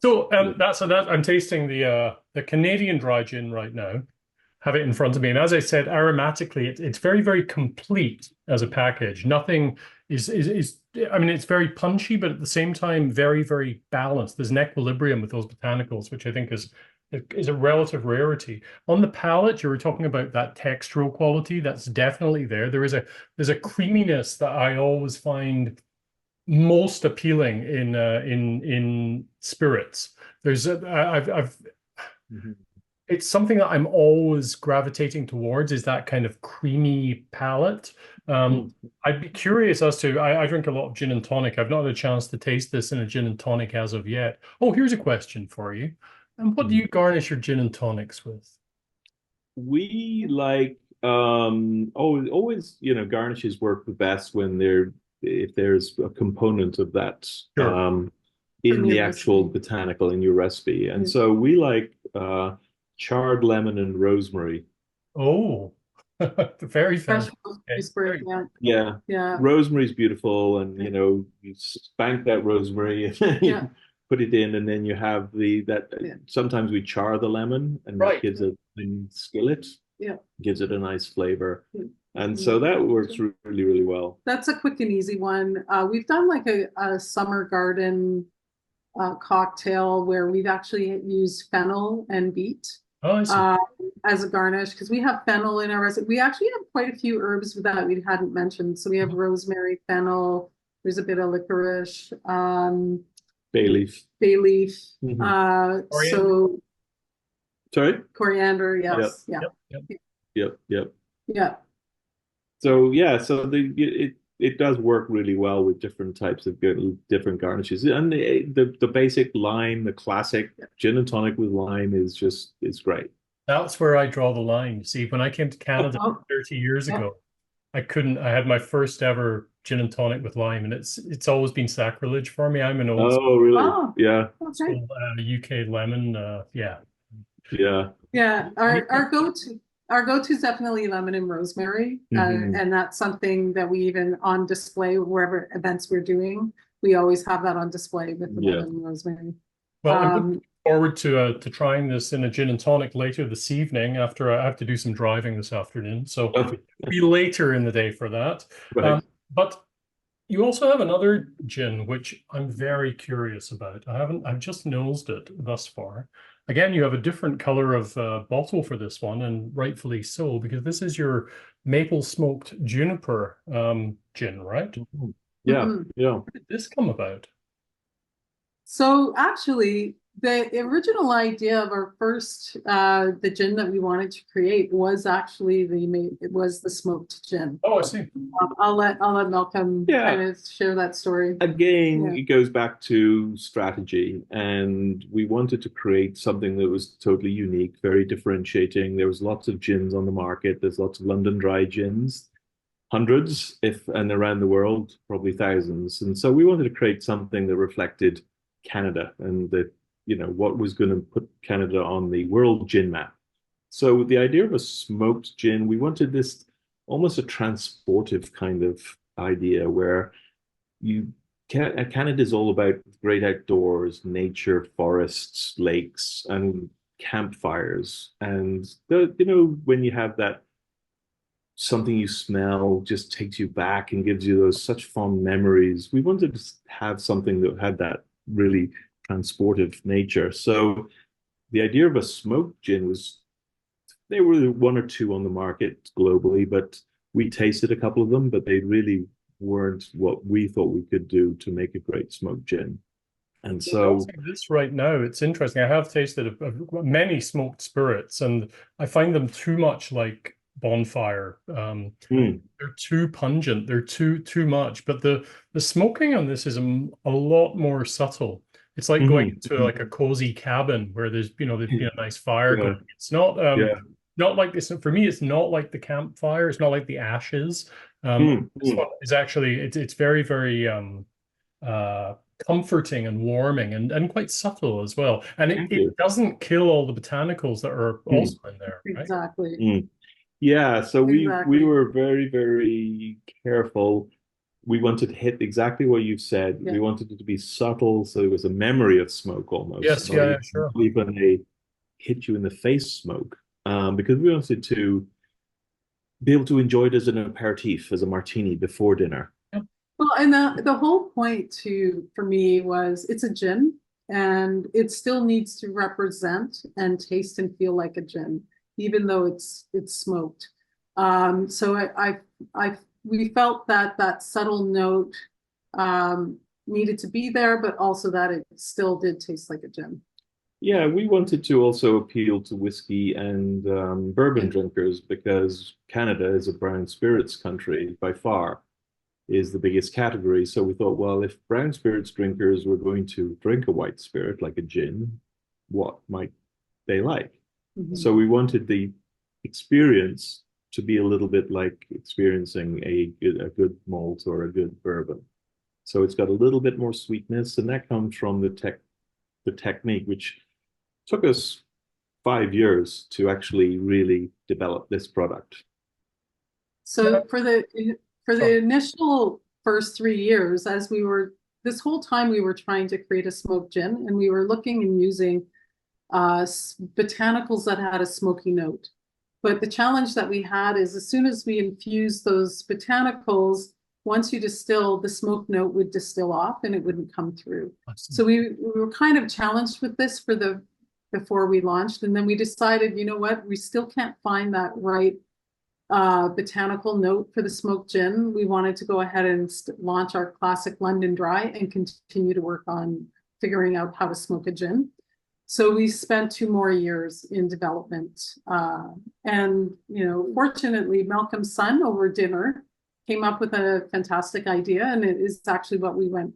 So that I'm tasting the Canadian dry gin right now. Have it in front of me, and as I said, aromatically, it's very very complete as a package. Nothing is. I mean, it's very punchy, but at the same time, very very balanced. There's an equilibrium with those botanicals, which I think is a relative rarity. On the palate, you were talking about that textural quality. That's definitely there. There's a creaminess that I always find most appealing in spirits. There's a, I've Mhm. it's something that I'm always gravitating towards is that kind of creamy palate. Um, Mm. I'd be curious as to I drink a lot of gin and tonic. I've not had a chance to taste this in a gin and tonic as of yet. Oh, here's a question for you. And what do Mhm. you garnish your gin and tonics with? We like always, garnishes work the best when if there's a component of that Sure. in From the your actual recipe. botanical in your recipe. And Yeah. so we like charred lemon and rosemary. Oh, very Fresh fancy. rosemary Okay. spirit, Very yeah. Yeah. Yeah. Rosemary's beautiful, and you spank that rosemary and then Yeah. you put it in, and then you have that Yeah. sometimes we char the lemon, and that right. gives it in skillet, Yeah. gives it a nice flavor. Yeah. And Yeah. so that works really, really well. That's a quick and easy one. We've done like a summer garden cocktail where we've actually used fennel and beet Oh, I see. uh, as a garnish because we have fennel in our recipe. We actually have quite a few herbs that we hadn't mentioned. So we have rosemary, fennel. There's a bit of licorice, Bay leaf. bay leaf. Mhm. Coriander. So Sorry? coriander, Yep, yes, yeah, Yep. Yep. yep. yeah. So yeah, so it does work really well with different types of different garnishes, and the basic lime, the classic gin and tonic with lime is great. That's where I draw the line. You see, when I came to Canada Oh, 30 years yeah. ago, I couldn't. I had my first ever gin and tonic with lime, and it's always been sacrilege for me. I'm an old Oh, really? Oh, Yeah, okay. school UK lemon. Yeah. yeah. Yeah, I mean, our go-to is definitely lemon and rosemary, Hmm. and that's something that we even on display wherever events we're doing. We always have that on display with the Yeah. lemon and rosemary. well, I'm looking Um, forward to trying this in a gin and tonic later this evening. After I have to do some driving this afternoon, so Oh, it'll be later in the day for that. right. But you also have another gin, which I'm very curious about. I've just nosed it thus far. Again, you have a different color of bottle for this one, and rightfully so, because this is your maple smoked juniper gin, right? How Mhm. Yeah, mhm. yeah. did this come about? So actually, the original idea of our first the gin that we wanted to create was actually it was the smoked gin. Oh, I see. I'll let Malcolm Yeah. kind of share that story. Again, Yeah. it goes back to strategy, and we wanted to create something that was totally unique, very differentiating. There was lots of gins on the market. There's lots of London dry gins, hundreds, if and around the world, probably thousands. And so we wanted to create something that reflected Canada and that, what was going to put Canada on the world gin map. So the idea of a smoked gin, we wanted this almost a transportive kind of idea where you Canada is all about great outdoors, nature, forests, lakes, and campfires. And when you have that something you smell just takes you back and gives you those such fond memories. We wanted to have something that had that really transportive nature. So the idea of a smoked gin was there were one or two on the market globally, but we tasted a couple of them, but they really weren't what we thought we could do to make a great smoked gin. And so, Noticing this right now, it's interesting. I have tasted many smoked spirits, and I find them too much like bonfire. mm, They're too pungent. They're too much. But the smoking on this is a lot more subtle. It's like going mhm, into like a cozy cabin where there's been a nice fire yeah, going. It's not like this. For me, it's not like the campfire. It's not like the ashes. This mm. one is actually it's very very uh, comforting and warming and quite subtle as well. And it, Thank it you. doesn't kill all the botanicals that are Mm, also in there, right? Exactly. mm. Yeah, so we Exactly. were very, very careful we wanted to hit exactly what you've said. Yeah. We wanted it to be subtle, so it was a memory of smoke almost. Yes, Not yeah, even, sure. not even a hit you in the face smoke. Because we wanted to be able to enjoy it as an aperitif, as a martini before dinner. Well, and the whole point too for me was it's a gin, and it still needs to represent and taste and feel like a gin, even though it's smoked. So we felt that that subtle note needed to be there, but also that it still did taste like a gin. Yeah, we wanted to also appeal to whiskey and bourbon Yeah. drinkers because Canada is a brown spirits country by far, is the biggest category. So we thought, well, if brown spirits drinkers were going to drink a white spirit like a gin, what might they like? Mhm. So we wanted the experience to be a little bit like experiencing a good malt or a good bourbon. So it's got a little bit more sweetness, and that comes from the technique, which took us 5 years to actually really develop this product. So for the initial first 3 years, as we were this whole time we were trying to create a smoked gin, and we were looking and using botanicals that had a smoky note. But the challenge that we had is as soon as we infused those botanicals, once you distill, the smoke note would distill off and it wouldn't come through. So we were kind of challenged with this before we launched. And then we decided, you know what, we still can't find that right botanical note for the smoked gin. We wanted to go ahead and launch our classic London Dry and continue to work on figuring out how to smoke a gin. So we spent 2 more years in development. And, fortunately, Malcolm's son over dinner came up with a fantastic idea, and it is actually what we went.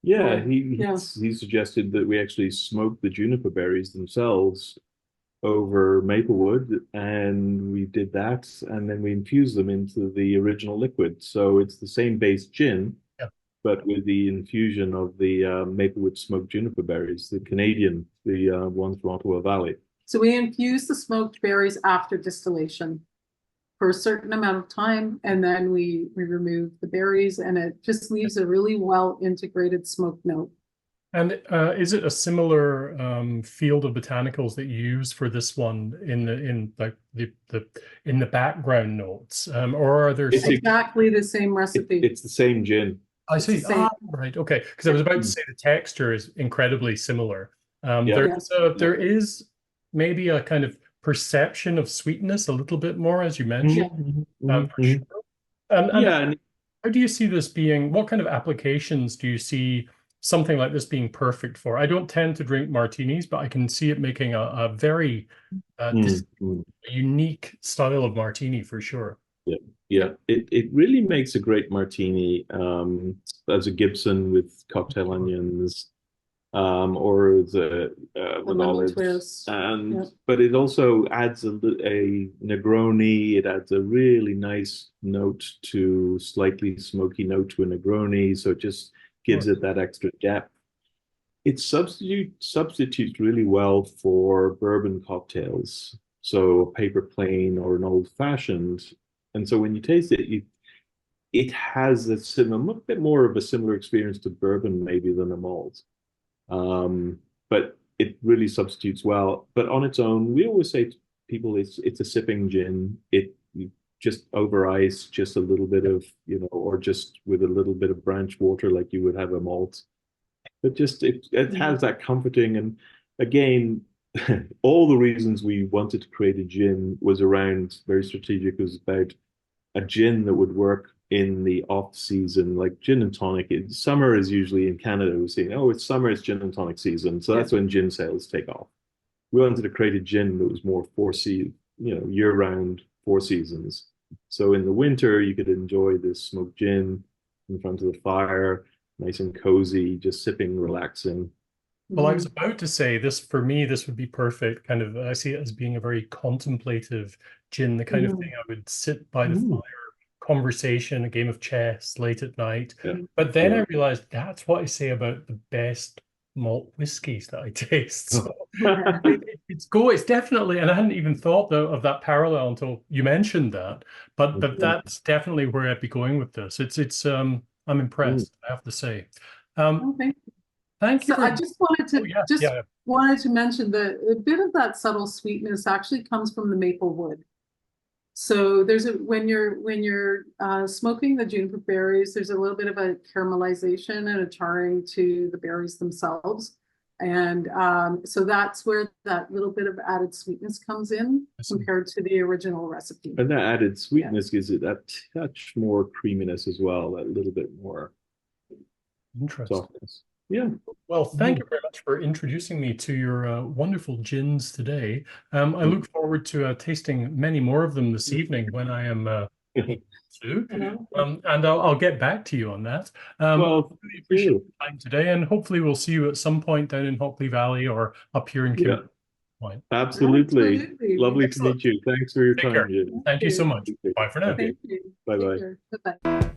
Yeah, he suggested that we actually smoke the juniper berries themselves over maplewood, and we did that, and then we infused them into the original liquid. So it's the same base gin, but with the infusion of the maplewood smoked juniper berries, the Canadian, the ones from Ottawa Valley. So we infuse the smoked berries after distillation for a certain amount of time, and then we remove the berries, and it just leaves a really well integrated smoked note. And is it a similar field of botanicals that you use for this one in the background notes, or are there? It's exactly the same recipe. It's the same gin. I see. Right. Okay. Because I was about to say the texture is incredibly similar. There is maybe a kind of perception of sweetness a little bit more, as you mentioned. For sure. And how do you see this being? What kind of applications do you see something like this being perfect for? I don't tend to drink martinis, but I can see it making a very unique style of martini for sure. Yeah, it really makes a great martini as a Gibson with cocktail onions, or the olives, but it also adds a Negroni. It adds a really nice note slightly smoky note to a Negroni, so it just gives it that extra depth. It substitutes really well for bourbon cocktails, so a paper plane or an old fashioned. And so when you taste it, it has a bit more of a similar experience to bourbon maybe than a malt. But it really substitutes well. But on its own, we always say to people it's a sipping gin. Just over ice, just a little bit of, or just with a little bit of branch water like you would have a malt. But just it has that comforting. And again, all the reasons we wanted to create a gin was around very strategic. It was about a gin that would work in the off season, like gin and tonic. Summer is usually in Canada. We're saying, it's summer, it's gin and tonic season. So that's when gin sales take off. We wanted to create a gin that was more year round, 4 seasons. So in the winter, you could enjoy this smoked gin in front of the fire, nice and cozy, just sipping, relaxing. Well, I was about to say this, for me, this would be perfect. Kind of, I see it as being a very contemplative gin, the kind of thing I would sit by the fire, conversation, a game of chess late at night. But then I realized that's what I say about the best malt whiskies that I taste. So Yeah. it's cool. It's definitely, and I hadn't even thought of that parallel until you mentioned that. But that's definitely where I'd be going with this. I'm impressed, I have to say. Okay. Thank you. So I just wanted to yeah. wanted to mention that a bit of that subtle sweetness actually comes from the maple wood. So when you're smoking the juniper berries, there's a little bit of a caramelization and a charring to the berries themselves, and so that's where that little bit of added sweetness comes in compared to the original recipe. And that added sweetness gives it that touch more creaminess as well, that little bit more softness. Yeah. Well, thank you very much for introducing me to your wonderful gins today. I look forward to tasting many more of them this evening when I am too. And I'll get back to you on that. Well, really appreciate your time today, and hopefully we'll see you at some point down in Hockley Valley or up here in Kimberley. Absolutely. Lovely Excellent. to meet you. Thanks for your Take time, care. Jim. Thank you so much. Bye for now. Okay. Thank you. Bye-bye. Bye-bye.